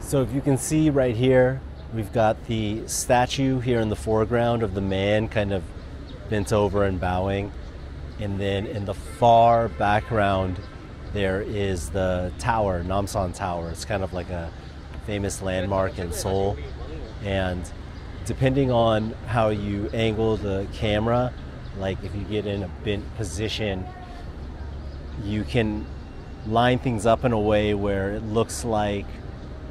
So if you can see right here, we've got the statue here in the foreground of the man kind of bent over and bowing. And then in the far background, there is the tower, Namsan Tower. It's kind of like a famous landmark in Seoul. And depending on how you angle the camera, like if you get in a bent position, you can line things up in a way where it looks like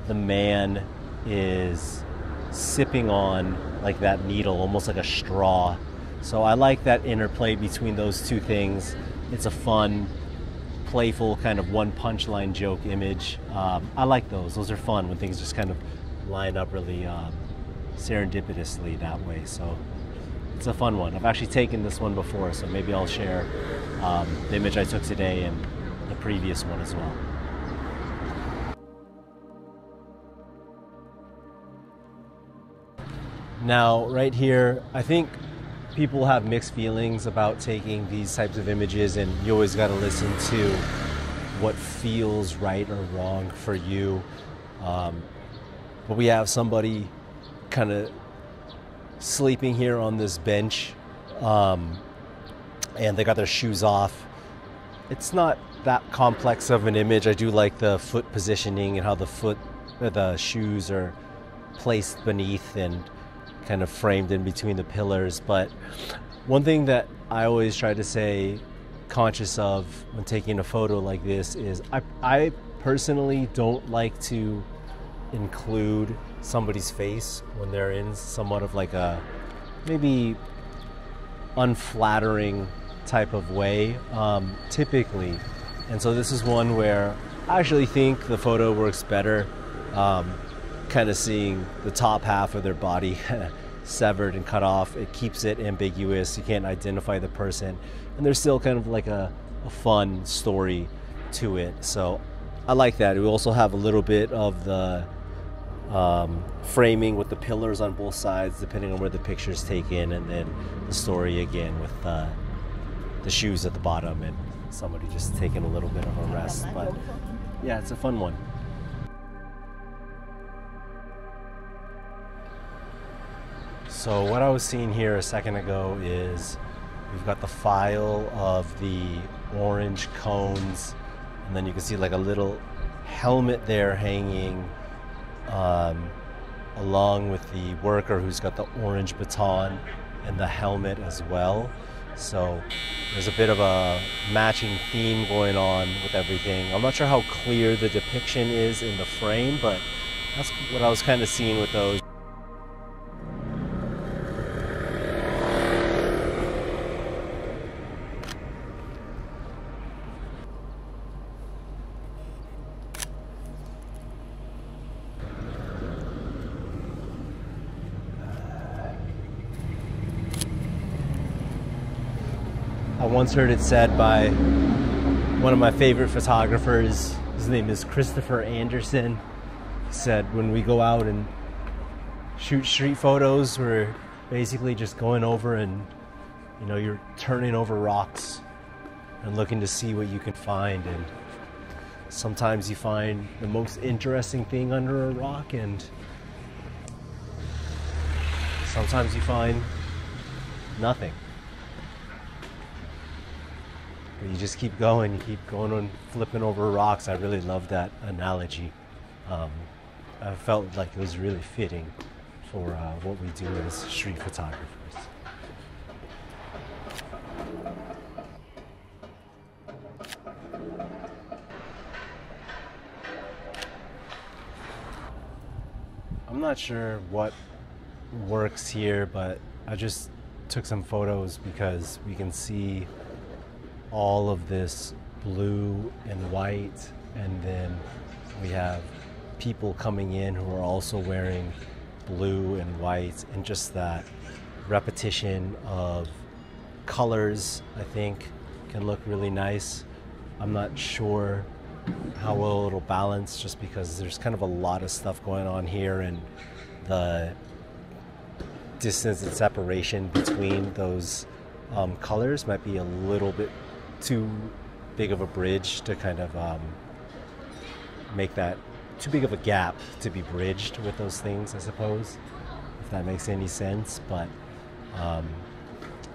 the man is sipping on like that needle, almost like a straw. So I like that interplay between those two things. It's a fun, playful kind of one punchline joke image. I like those. Those are fun when things just kind of line up really serendipitously that way. So it's a fun one. I've actually taken this one before, so maybe I'll share the image I took today and the previous one as well. Now, right here, I think people have mixed feelings about taking these types of images, and you always got to listen to what feels right or wrong for you. But we have somebody kind of sleeping here on this bench, and they got their shoes off. It's not that complex of an image. I do like the foot positioning and how the shoes are placed beneath and kind of framed in between the pillars. But one thing that I always try to say, conscious of when taking a photo like this, is I personally don't like to include somebody's face when they're in somewhat of like a maybe unflattering type of way, typically. And so this is one where I actually think the photo works better, kind of seeing the top half of their body severed and cut off. It keeps it ambiguous. You can't identify the person, and there's still kind of like a fun story to it. So I like that. We also have a little bit of the framing with the pillars on both sides depending on where the picture's taken, and then the story again with the shoes at the bottom and somebody just taking a little bit of a rest. But yeah, it's a fun one. So what I was seeing here a second ago is we've got the file of the orange cones, and then you can see like a little helmet there hanging along with the worker who's got the orange baton and the helmet as well. So there's a bit of a matching theme going on with everything. I'm not sure how clear the depiction is in the frame, but that's what I was kind of seeing with those. I once heard it said by one of my favorite photographers. His name is Christopher Anderson. He said, when we go out and shoot street photos, we're basically just going over and, you know, you're turning over rocks and looking to see what you can find. And sometimes you find the most interesting thing under a rock, and sometimes you find nothing. But you just keep going, on flipping over rocks. I really love that analogy. I felt like it was really fitting for what we do as street photographers. I'm not sure what works here, but I just took some photos because we can see all of this blue and white, and then we have people coming in who are also wearing blue and white, and just that repetition of colors, I think, can look really nice. I'm not sure how well it'll balance, just because there's kind of a lot of stuff going on here, and the distance and separation between those colors might be a little bit too big of a bridge to kind of make that too big of a gap to be bridged with those things, I suppose, if that makes any sense. But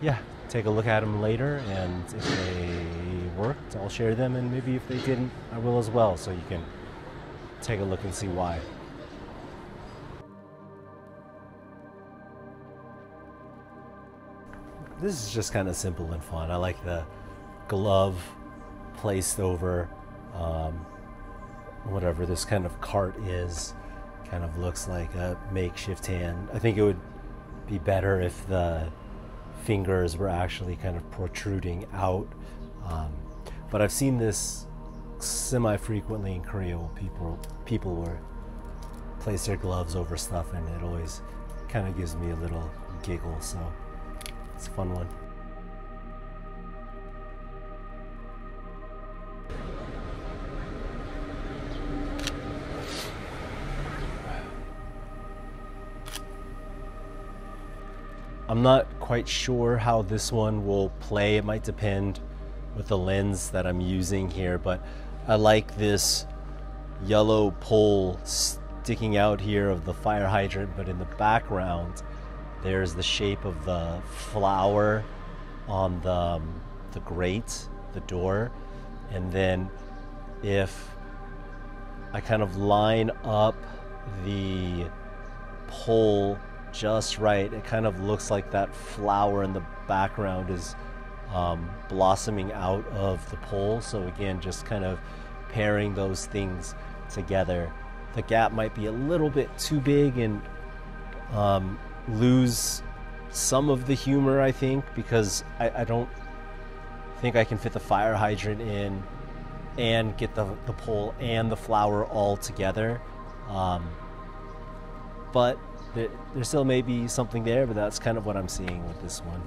yeah, take a look at them later, and if they worked, I'll share them, and maybe if they didn't, I will as well, so you can take a look and see why. This is just kind of simple and fun. I like the glove placed over whatever this kind of cart is. Kind of looks like a makeshift hand. I think it would be better if the fingers were actually kind of protruding out. But I've seen this semi-frequently in Korea. People will place their gloves over stuff, and it always kind of gives me a little giggle. So it's a fun one. I'm not quite sure how this one will play. It might depend with the lens that I'm using here, but I like this yellow pole sticking out here of the fire hydrant, but in the background there's the shape of the flower on the grate, the door. And then if I kind of line up the pole just right, it kind of looks like that flower in the background is blossoming out of the pole. So again, just kind of pairing those things together. The gap might be a little bit too big and lose some of the humor, I think, because I don't think I can fit the fire hydrant in and get the pole and the flower all together. But there still may be something there, but that's kind of what I'm seeing with this one.